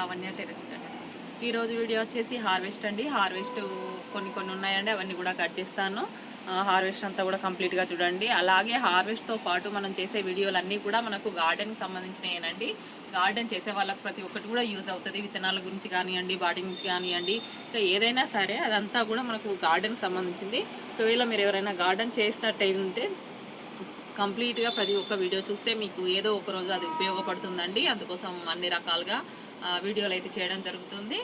Lavanya terrace garden. ఈరోజు video వచ్చేసి harvest అండి. హార్వెస్ట్ కొన్ని ఉన్నాయండి, అవన్నీ కూడా కట్ చేస్తాను. హార్వెస్ట్ అంతా కూడా కంప్లీట్గా చూడండి. అలాగే హార్వెస్ట్తో పాటు మనం చేసే వీడియోలన్నీ కూడా మనకు గార్డెన్కి సంబంధించినవేనండి. గార్డెన్ చేసే వాళ్ళకి ప్రతి ఒక్కటి కూడా యూజ్ అవుతుంది. విత్తనాల గురించి కానివ్వండి, బాటింగ్స్ కానివ్వండి, ఇంకా ఏదైనా సరే అదంతా కూడా మనకు గార్డెన్కి సంబంధించింది. ఒకవేళ మీరు ఎవరైనా గార్డెన్ చేసినట్టయితే కంప్లీట్గా ప్రతి ఒక్క వీడియో చూస్తే మీకు ఏదో ఒక రోజు అది ఉపయోగపడుతుందండి. అందుకోసం అన్ని రకాలుగా వీడియోలు అయితే చేయడం జరుగుతుంది.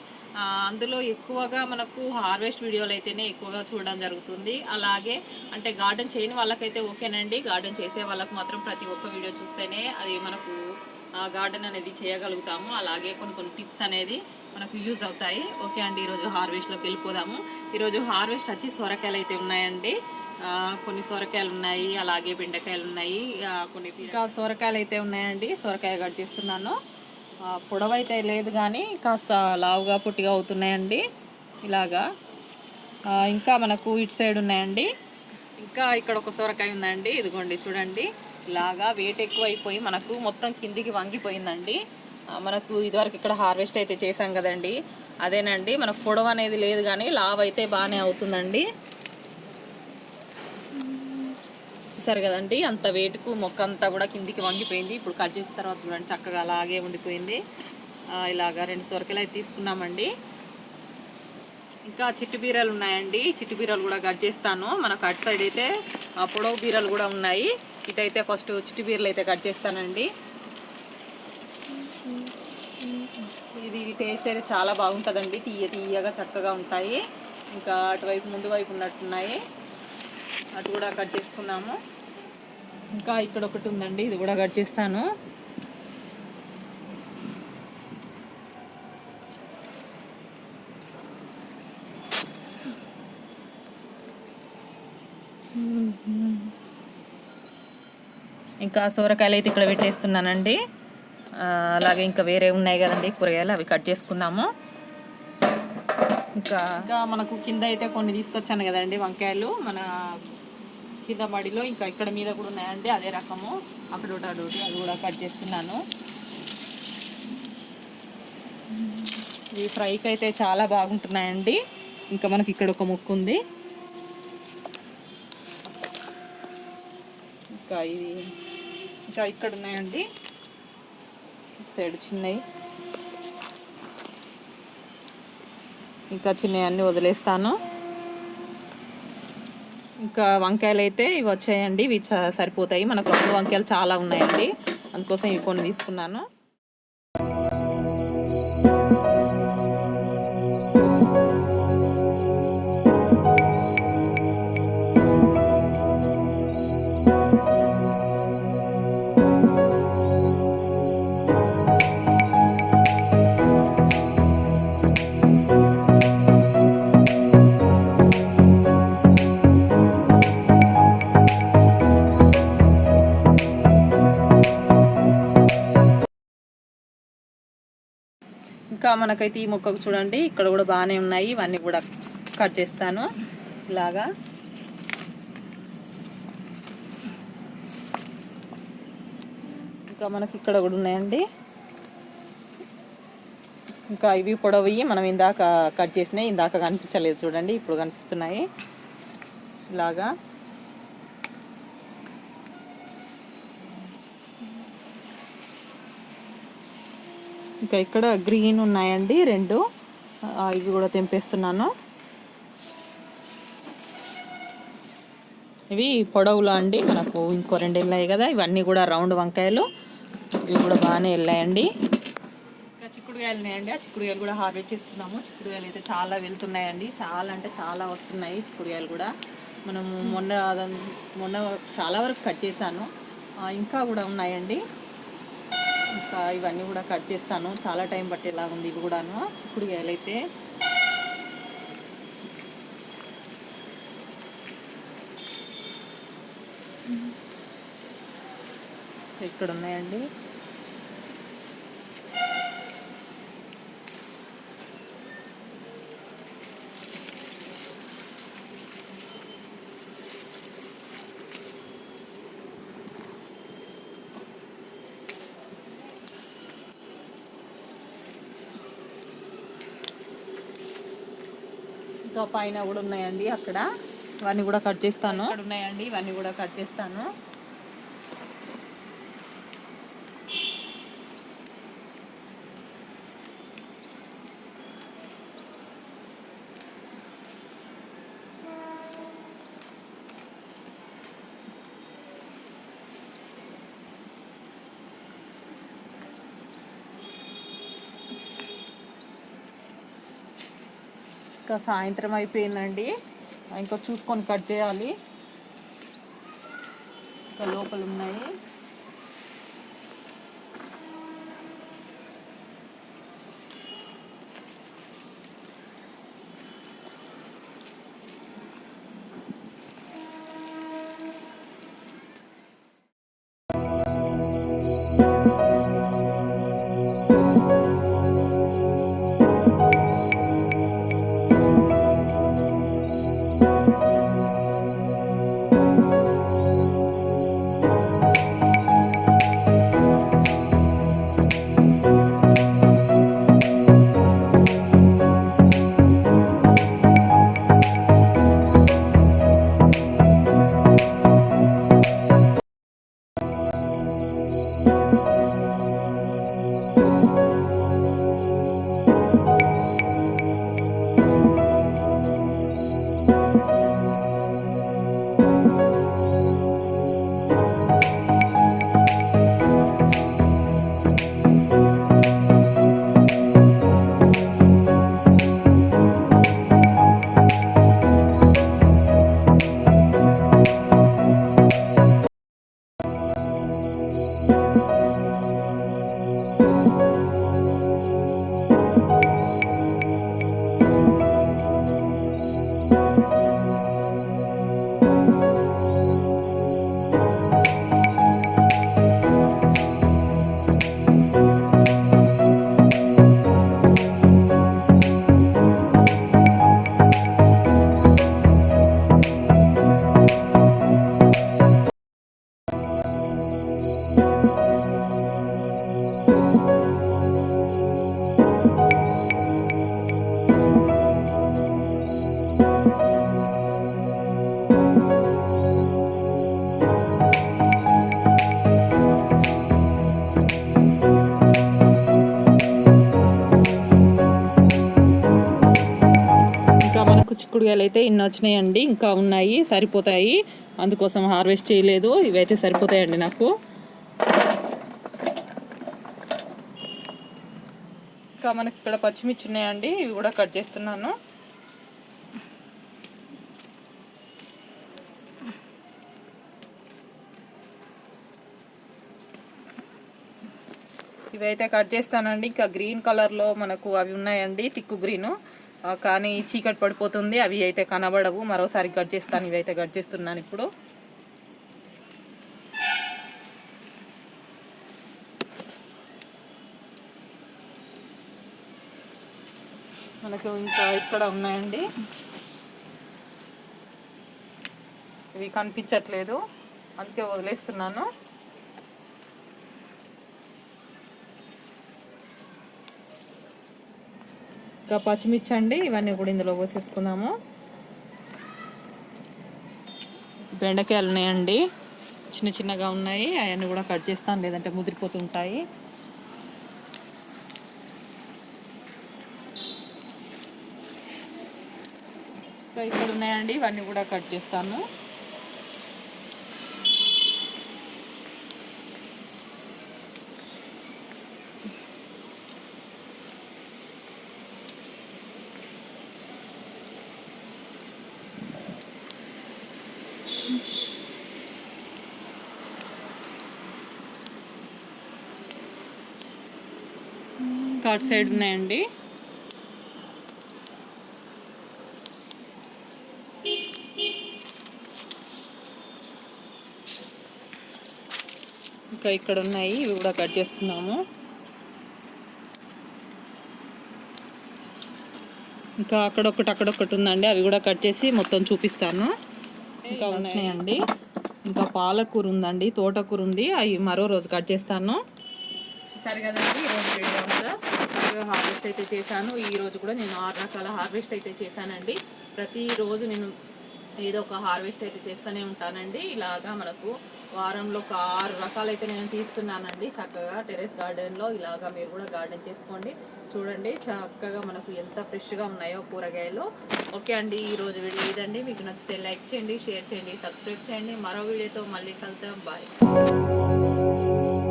అందులో ఎక్కువగా మనకు హార్వెస్ట్ వీడియోలు అయితేనే ఎక్కువగా చూడడం జరుగుతుంది. అలాగే అంటే గార్డెన్ చేయని వాళ్ళకైతే ఓకేనండి. గార్డెన్ చేసే వాళ్ళకు మాత్రం ప్రతి ఒక్క వీడియో చూస్తేనే అది మనకు గార్డెన్ అనేది చేయగలుగుతాము. అలాగే కొన్ని టిప్స్ అనేది మనకు యూజ్ అవుతాయి. ఓకే అండి, ఈరోజు హార్వెస్ట్లోకి వెళ్ళిపోదాము. ఈరోజు హార్వెస్ట్ వచ్చి సొరకాయలు అయితే ఉన్నాయండి. కొన్ని సొరకాయలు ఉన్నాయి, అలాగే బెండకాయలు ఉన్నాయి, కొన్ని ఇంకా సొరకాయలు అయితే ఉన్నాయండి. సొరకాయ కట్ చేస్తున్నాను. పొడవు అయితే లేదు కానీ కాస్త లావుగా పొట్టిగా అవుతున్నాయండి ఇలాగా. ఇంకా మనకు ఇటు సైడ్ ఉన్నాయండి. ఇంకా ఇక్కడ ఒక సొరకాయ ఉందండి, ఇదిగోండి చూడండి. ఇలాగా వెయిట్ ఎక్కువ అయిపోయి మనకు మొత్తం కిందికి వంగిపోయిందండి. మనకు ఇదివరకు ఇక్కడ హార్వెస్ట్ అయితే చేసాం కదండి, అదేనండి. మనకు పొడవు అనేది లేదు కానీ లావు అయితే బాగానే అవుతుందండి. చూసారు కదండి, అంత వెయిట్కు మొక్క అంతా కూడా కిందికి వంగిపోయింది. ఇప్పుడు కట్ చేసిన తర్వాత చూడండి చక్కగా అలాగే ఉండిపోయింది. ఇలాగా 2 సొరకాయలు అయితే తీసుకున్నామండి. ఇంకా చిట్టు బీరలు ఉన్నాయండి. చిట్టు బీరలు కూడా కట్ చేస్తాను. మనకు అటు సైడ్ అయితే పొడవు బీరలు కూడా ఉన్నాయి. ఇటైతే ఫస్ట్ చిట్టు బీరలు అయితే కట్ చేస్తానండి. ఇది టేస్ట్ అయితే చాలా బాగుంటుందండి. తీయగా చక్కగా ఉంటాయి. ఇంకా అటువైపు ముందు వైపు ఉన్నట్టున్నాయి, అటు కూడా కట్ చేసుకున్నాము. ఇంకా ఇక్కడ ఒకటి ఉందండి, ఇది కూడా కట్ చేస్తాను. ఇంకా సొరకాయలు అయితే ఇక్కడ పెట్టేస్తున్నానండి. అలాగే ఇంకా వేరే ఉన్నాయి కదండి కూరగాయలు, అవి కట్ చేసుకున్నాము. ఇంకా మనకు కింద అయితే కొన్ని తీసుకొచ్చాను కదండి వంకాయలు, మన కింద మడిలో. ఇంకా ఇక్కడ మీద కూడా ఉన్నాయండి, అదే రకము. అక్కడోటి అదొకటి, అది కూడా కట్ చేస్తున్నాను. ఈ ఫ్రైకి అయితే చాలా బాగుంటున్నాయండి. ఇంకా మనకి ఇక్కడ ఒక ముక్క ఉంది. ఇంకా ఇక్కడ ఉన్నాయండి సైడ్ చిన్నవి. ఇంకా చిన్నవి అన్నీ వదిలేస్తాను. ఇంకా వంకాయలు అయితే ఇవి వచ్చాయండి, ఇవి సరిపోతాయి. మనకు 2 వంకాయలు చాలా ఉన్నాయండి, అందుకోసం ఇవి కొన్ని తీసుకున్నాను. ఇంకా మనకైతే ఈ మొక్కకు చూడండి, ఇక్కడ కూడా బాగానే ఉన్నాయి. ఇవన్నీ కూడా కట్ చేస్తాను ఇలాగా. ఇంకా మనకి ఇక్కడ కూడా ఉన్నాయండి. ఇంకా ఇవి పొడవుయి మనం ఇందాక కట్ చేసినాయి. ఇందాక కనిపించలేదు చూడండి, ఇప్పుడు కనిపిస్తున్నాయి ఇలాగా. ఇంకా ఇక్కడ గ్రీన్ ఉన్నాయండి 2, ఇవి కూడా తెంపేస్తున్నాను. ఇవి పొడవులో అండి, మనకు ఇంకో 2 వెళ్ళాయి కదా. ఇవన్నీ కూడా రౌండ్ వంకాయలు, ఇవి కూడా బాగానే వెళ్ళాయండి. ఇంకా చిక్కుడుకాయలు ఉన్నాయండి, ఆ చిక్కుడుకాయలు కూడా హార్వెస్ట్ చేసుకున్నాము. చిక్కుడుకాయలు అయితే చాలా వెళ్తున్నాయండి, చాలా అంటే చాలా వస్తున్నాయి చిక్కుడుకాయలు కూడా. మనము మొన్న చాలా వరకు కట్ చేశాను, ఇంకా కూడా ఉన్నాయండి. ఇంకా ఇవన్నీ కూడా కట్ చేస్తాను, చాలా టైం పట్టేలా ఉంది ఇవి కూడాను. చిక్కుడుకాయలు అయితే ఇక్కడ ఉన్నాయండి. ఇంకా పైన కూడా ఉన్నాయండి అక్కడ, ఇవన్నీ కూడా కట్ చేస్తాను. అక్కడ ఉన్నాయండి, ఇవన్నీ కూడా కట్ చేస్తాను. ఇంకా సాయంత్రం అయిపోయిందండి, ఇంకా చూసుకొని కట్ చేయాలి. ఇంకా లోపల ఉన్నాయి. చిక్కుడుకాయలు అయితే ఇన్ని వచ్చినాయండి, ఇంకా ఉన్నాయి, సరిపోతాయి. అందుకోసం హార్వెస్ట్ చేయలేదు. ఇవైతే సరిపోతాయండి నాకు. ఇంకా మనకి ఇక్కడ పచ్చిమిర్చి ఉన్నాయండి, ఇవి కూడా కట్ చేస్తున్నాను. ఇవైతే కట్ చేస్తానండి. ఇంకా గ్రీన్ కలర్లో మనకు అవి ఉన్నాయండి, తిక్కు గ్రీను, కానీ చీకటి పడిపోతుంది, అవి అయితే కనబడవు. మరోసారి కట్ చేస్తాను. ఇవైతే కట్ చేస్తున్నాను ఇప్పుడు. మనకు ఇంకా ఇక్కడ ఉన్నాయండి, ఇవి కనిపించట్లేదు, అందుకే వదిలేస్తున్నాను. ఇంకా పచ్చిమిర్చి అండి, ఇవన్నీ కూడా ఇందులో పోసేసుకుందాము. బెండకాయలు ఉన్నాయండి, చిన్న చిన్నగా ఉన్నాయి, అవన్నీ కూడా కట్ చేస్తాను, లేదంటే ముదిరిపోతుంటాయి. ఇంకా ఇక్కడ ఉన్నాయండి, ఇవన్నీ కూడా కట్ చేస్తాను. అటు సైడ్ ఉన్నాయండి. ఇంకా ఇక్కడ ఉన్నాయి, ఇవి కూడా కట్ చేసుకున్నాము. ఇంకా అక్కడొకటి ఉందండి, అవి కూడా కట్ చేసి మొత్తం చూపిస్తాను. ఇంకా ఉన్నాయండి. ఇంకా పాలకూర ఉందండి, తోటకూర ఉంది, అవి మరో రోజు కట్ చేస్తాను. సరే కదండి, ఈరోజు వీడియో అంతా హార్వెస్ట్ అయితే చేశాను. ఈరోజు కూడా నేను 6 రకాల హార్వెస్ట్ అయితే చేశానండి. ప్రతిరోజు నేను ఏదో ఒక హార్వెస్ట్ అయితే చేస్తూనే ఉంటానండి. ఇలాగా మనకు వారంలో ఒక 6 రకాలైతే నేను తీస్తున్నానండి. చక్కగా టెర్రస్ గార్డెన్లో ఇలాగా మీరు కూడా గార్డెన్ చేసుకోండి. చూడండి చక్కగా మనకు ఎంత ఫ్రెష్గా ఉన్నాయో కూరగాయలు. ఓకే అండి, ఈరోజు వీడియో ఇదండి. మీకు నచ్చితే లైక్ చేయండి, షేర్ చేయండి, సబ్స్క్రైబ్ చేయండి. మరో వీడియోతో మళ్ళీ కలుద్దాం. బాయ్.